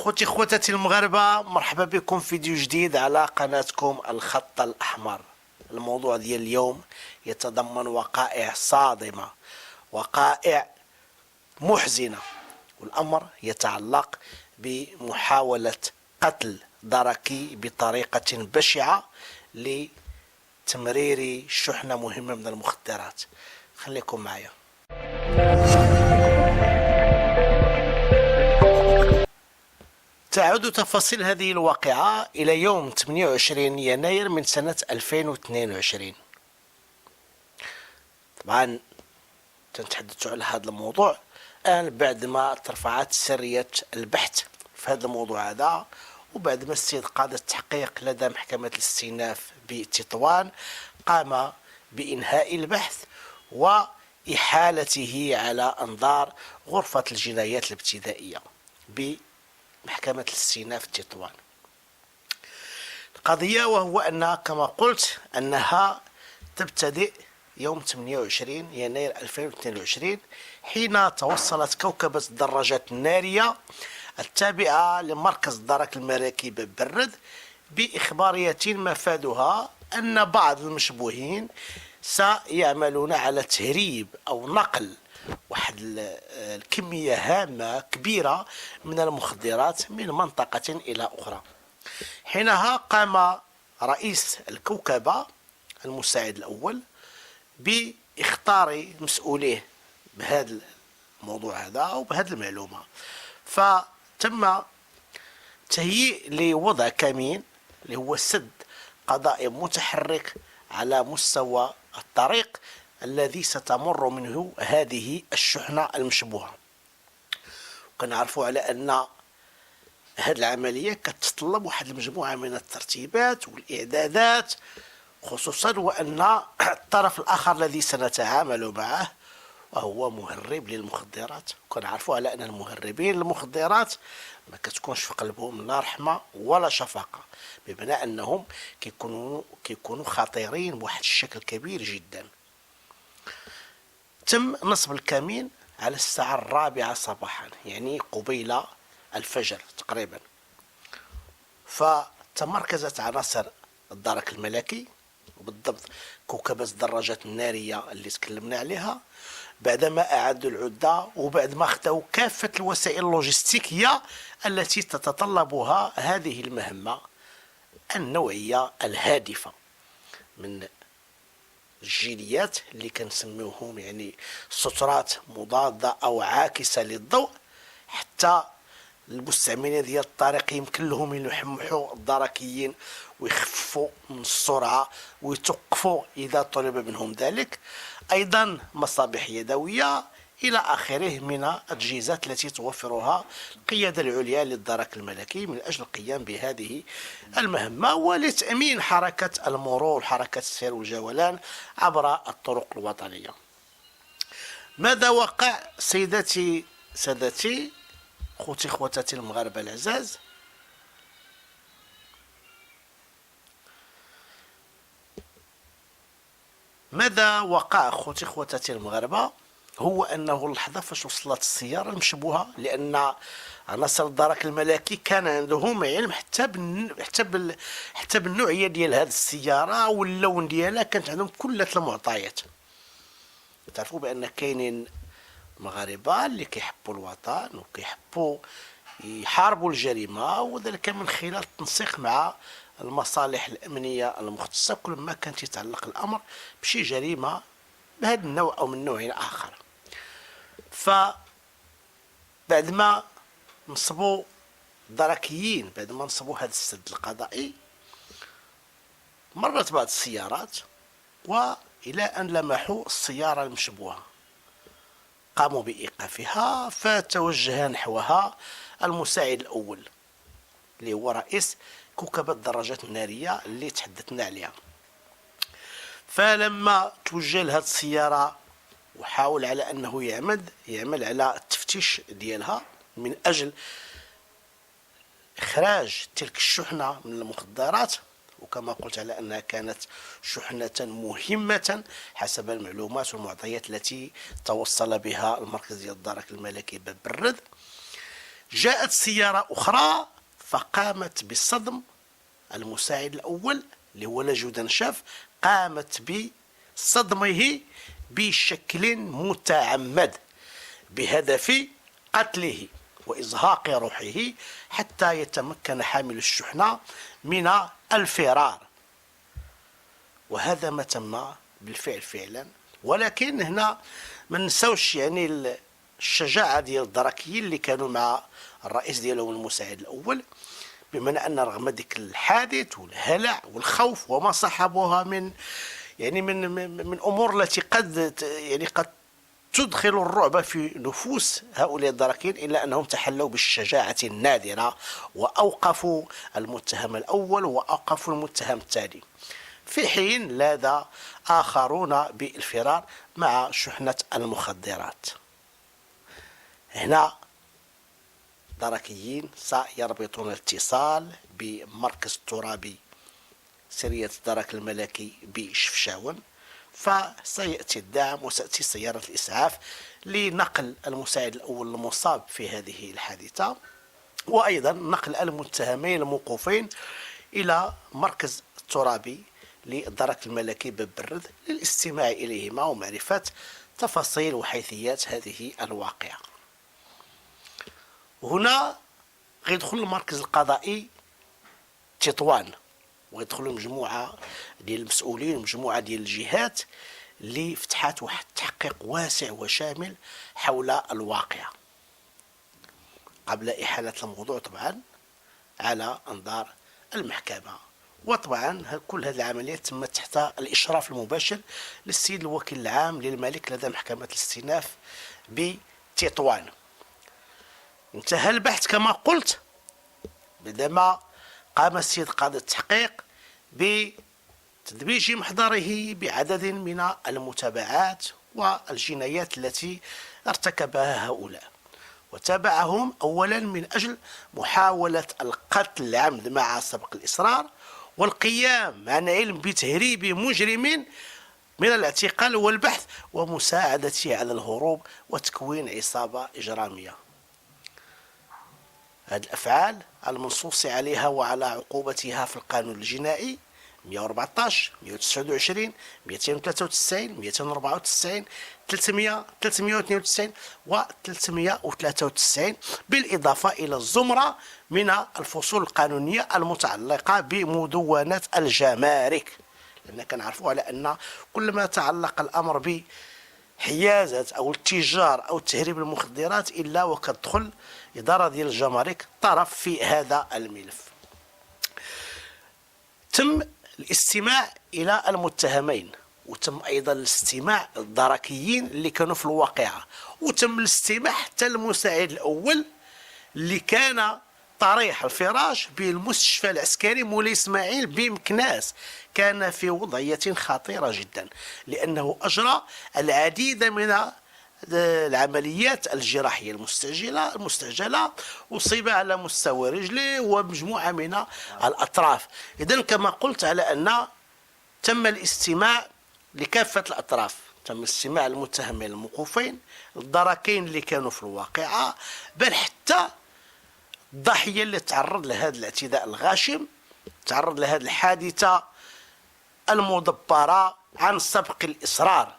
خوتاتي المغاربة، مرحبا بكم في فيديو جديد على قناتكم الخط الأحمر. الموضوع ديال اليوم يتضمن وقائع صادمة، وقائع محزنة، والأمر يتعلق بمحاولة قتل دركي بطريقة بشعة لتمرير شحنة مهمة من المخدرات. خليكم معايا. تعود تفاصيل هذه الواقعة إلى يوم 28 يناير من سنة 2022. طبعا تنتحدث على هذا الموضوع الآن بعد ما ترفعت سرية البحث في هذا الموضوع هذا، وبعد ما السيد قاضي التحقيق لدى محكمة الاستئناف بتطوان قام بإنهاء البحث وإحالته على أنظار غرفة الجنايات الابتدائية بمحكمة الاستئناف تطوان. القضية وهو أنها كما قلت أنها تبتدئ يوم 28 يناير 2022 حين توصلت كوكبة الدراجات النارية التابعة لمركز درك المراكب بالرد بإخبارية مفادها أن بعض المشبوهين سيعملون على تهريب أو نقل واحد الكمية هامة كبيرة من المخدرات من منطقة إلى أخرى. حينها قام رئيس الكوكبة المساعد الأول باختار مسؤوليه بهذا الموضوع هذا أو بهذه المعلومة، فتم تهيئ لوضع كمين اللي هو سد قضائي متحرك على مستوى الطريق الذي ستمر منه هذه الشحنة المشبوهة. وكنعرفوا على أن هذه العملية كتتطلب واحد المجموعة من الترتيبات والإعدادات، خصوصا وأن الطرف الآخر الذي سنتعامل معه وهو مهرب للمخدرات، وكنعرفوا على أن المهربين للمخدرات ما كتكونش في قلبهم لا رحمة ولا شفقة، بمعنى أنهم كيكونوا خطيرين بواحد الشكل كبير جدا. تم نصب الكمين على الساعة 4 صباحا، يعني قبيل الفجر تقريبا. فتمركزت عناصر الدرك الملكي وبالضبط كوكبة الدراجات النارية اللي تكلمنا عليها بعدما أعادوا العدة وبعد ما أخذوا كافة الوسائل اللوجستيكية التي تتطلبها هذه المهمة النوعية الهادفة من الجيليات اللي كنسميوهم يعني سترات مضادة أو عاكسة للضوء، حتى المستعملين ديال الطريق يمكن لهم يلمحوا الدركيين ويخففوا من السرعة ويتوقفوا إذا طلب منهم ذلك. أيضا مصابيح يدوية إلى آخره من التجهيزات التي توفرها القيادة العليا للدرك الملكي من أجل القيام بهذه المهمة ولتأمين حركة المرور، حركة السير والجولان عبر الطرق الوطنية. ماذا وقع سيداتي سادتي خوتاتي المغاربة العزاز؟ ماذا وقع خوتاتي المغاربة هو أنه اللحظة فاش وصلت السيارة المشبوهة، لأن عناصر الدرك الملكي كان عندهم علم حتى بالنوعية ديال هذه السيارة واللون ديالها، كانت عندهم كل المعطيات. تعرفوا بأن كاينين مغاربة اللي كيحبوا الوطن وكيحبوا يحاربوا الجريمة، وذلك من خلال التنسيق مع المصالح الأمنية المختصة كل ما كان يتعلق الأمر بشي جريمة بهذا النوع أو من نوع آخر. فبعد ما نصبوا دركيين، بعد ما نصبوا هذا السد القضائي، مرت بعض السيارات وإلى أن لمحوا السيارة المشبوهة قاموا بإيقافها، فتوجه نحوها المساعد الأول اللي هو رئيس كوكبة الدراجات النارية اللي تحدثنا عليها. فلما توجه لهذه السيارة وحاول على أنه يعمل على التفتيش ديالها من أجل إخراج تلك الشحنة من المخدرات، وكما قلت على أنها كانت شحنة مهمة حسب المعلومات والمعطيات التي توصل بها المركز ديال الدرك الملكي باب الرد، جاءت سيارة أخرى فقامت بصدم المساعد الأول اللي هو نجود نشاف، قامت بصدمه بشكل متعمد بهدف قتله وإزهاق روحه حتى يتمكن حامل الشحنة من الفرار. وهذا ما تم بالفعل فعلا. ولكن هنا ما نساوش يعني الشجاعة ديال الدركيين اللي كانوا مع الرئيس ديالهم المساعد الأول، بمعنى أن رغم ذلك الحادث والهلع والخوف وما صاحبها من يعني من أمور التي قد تدخل الرعب في نفوس هؤلاء الدركين، إلا أنهم تحلوا بالشجاعة النادرة وأوقفوا المتهم الأول وأوقفوا المتهم الثاني، في حين لاذ آخرون بالفرار مع شحنة المخدرات. هنا دركيين سيربطون الاتصال بمركز الترابي سرية الدرك الملكي بشفشاون، فسيأتي الدعم وستأتي سيارة الإسعاف لنقل المساعد الأول المصاب في هذه الحادثة، وأيضا نقل المتهمين الموقوفين إلى مركز الترابي للدرك الملكي باب برد للاستماع إليهما ومعرفة تفاصيل وحيثيات هذه الواقعة. هنا غيدخل المركز القضائي تطوان، ويدخلوا مجموعة ديال المسؤولين ومجموعة ديال الجهات اللي فتحت واحد التحقيق واسع وشامل حول الواقعة قبل إحالة الموضوع طبعا على أنظار المحكمة. وطبعا كل هذه العمليات تمت تحت الإشراف المباشر للسيد الوكيل العام للملك لدى محكمة الاستئناف بتطوان. انتهى البحث كما قلت بعدما قام السيد قاضي التحقيق بتدبيج محضره بعدد من المتابعات والجنايات التي ارتكبها هؤلاء، وتابعهم أولا من أجل محاولة القتل العمد مع سبق الإصرار والقيام عن علم بتهريب مجرم من الاعتقال والبحث ومساعدته على الهروب وتكوين عصابة إجرامية. هذه الأفعال المنصوص عليها وعلى عقوبتها في القانون الجنائي 114 129 293 294 300 392 و 393، بالإضافة إلى الزمرة من الفصول القانونية المتعلقة بمدونة الجمارك، لأننا كنعرفوا على أن كل ما تعلق الأمر بحيازة أو التجار أو تهريب المخدرات إلا وكتدخل إدارة ديال الجمارك طرف في هذا الملف. تم الاستماع إلى المتهمين، وتم أيضا الاستماع الدركيين اللي كانوا في الواقعة، وتم الاستماع حتى المساعد الأول اللي كان طريح الفراش بالمستشفى العسكري مولاي إسماعيل بمكناس. كان في وضعية خطيرة جدا لأنه أجرى العديد من العمليات الجراحية المستعجلة، أصيب على مستوى رجليه ومجموعة من الأطراف. إذن كما قلت على أن تم الاستماع لكافة الأطراف، تم الاستماع المتهمين الموقوفين، الدركين اللي كانوا في الواقعة، بل حتى الضحية اللي تعرض لهذا الاعتداء الغاشم، تعرض لهذه الحادثة المدبرة عن سبق الإصرار.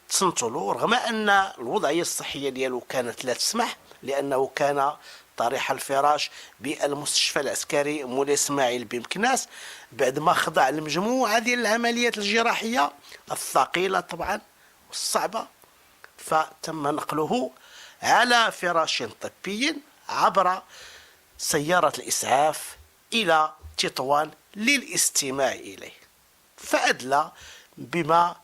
تصنتوا له رغم أن الوضعية الصحية ديالو كانت لا تسمح، لأنه كان طريح الفراش بالمستشفى العسكري مولاي إسماعيل بمكناس بعد ما خضع لمجموعة ديال العمليات الجراحية الثقيلة طبعا والصعبة، فتم نقله على فراش طبي عبر سيارة الإسعاف إلى تطوان للاستماع إليه، فأدلى بما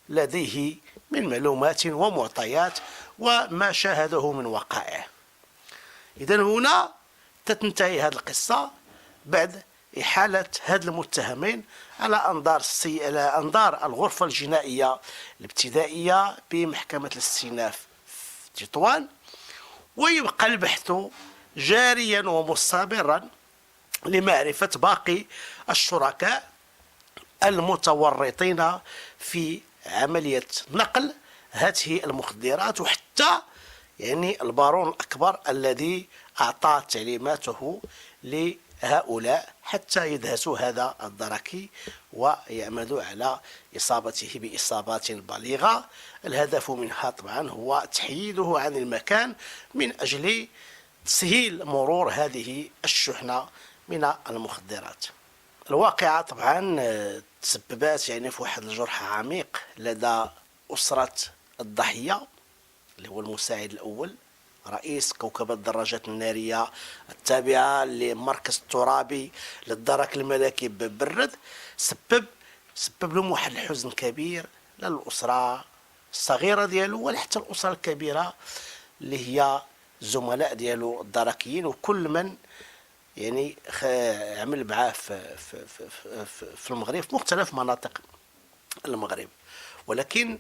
لديه من معلومات ومعطيات وما شاهده من وقائع. إذن هنا تنتهي هذه القصة بعد إحالة هذه المتهمين على أنظار الغرفة الجنائية الابتدائية بمحكمة الاستئناف في تطوان، ويبقى البحث جاريا ومستمرا لمعرفة باقي الشركاء المتورطين في عملية نقل هذه المخدرات، وحتى يعني البارون الأكبر الذي أعطى تعليماته لهؤلاء حتى يدهسوا هذا الدركي ويعملوا على إصابته بإصابات بالغة. الهدف منها طبعا هو تحييده عن المكان من أجل تسهيل مرور هذه الشحنة من المخدرات. الواقعة طبعا تسببت يعني في واحد الجرح عميق لدى أسرة الضحية اللي هو المساعد الأول رئيس كوكب الدراجات النارية التابعة لمركز الترابي للدرك الملكي ببرد. سبب لهم واحد الحزن كبير للأسرة الصغيرة ديالو ولا حتى الأسرة الكبيرة اللي هي الزملاء ديالو الدركيين وكل من يعني عمل معاه في المغرب في مختلف مناطق المغرب. ولكن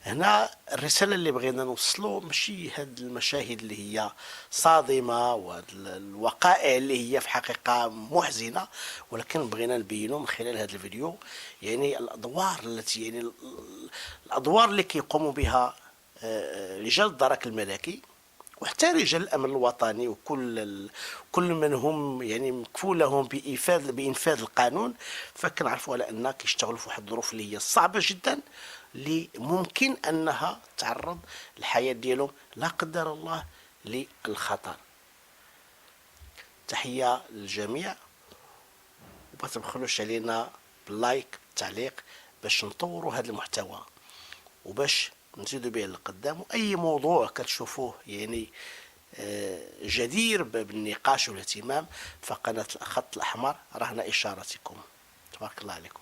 هنا الرسالة اللي بغينا نوصلو ماشي هاد المشاهد اللي هي صادمة والوقائع اللي هي في حقيقة محزنة، ولكن بغينا نبينو من خلال هذا الفيديو يعني الأدوار التي يعني الأدوار اللي كيقوموا بها رجال الدرك الملكي وحتى رجال الامن الوطني كل من هم يعني مكفول لهم بانفاذ القانون. فكنعرفوا على ان كيشتغلوا في واحد الظروف اللي هي صعبه جدا اللي ممكن انها تعرض الحياه ديالهم لا قدر الله للخطر. تحيه للجميع وما تبخلوش علينا باللايك بالتعليق باش نطوروا هذا المحتوى وباش نزيدوا به لقدام. واي موضوع كتشوفوه يعني جدير بالنقاش والاهتمام فقناة الخط الأحمر رهن إشارتكم. تبارك الله عليكم.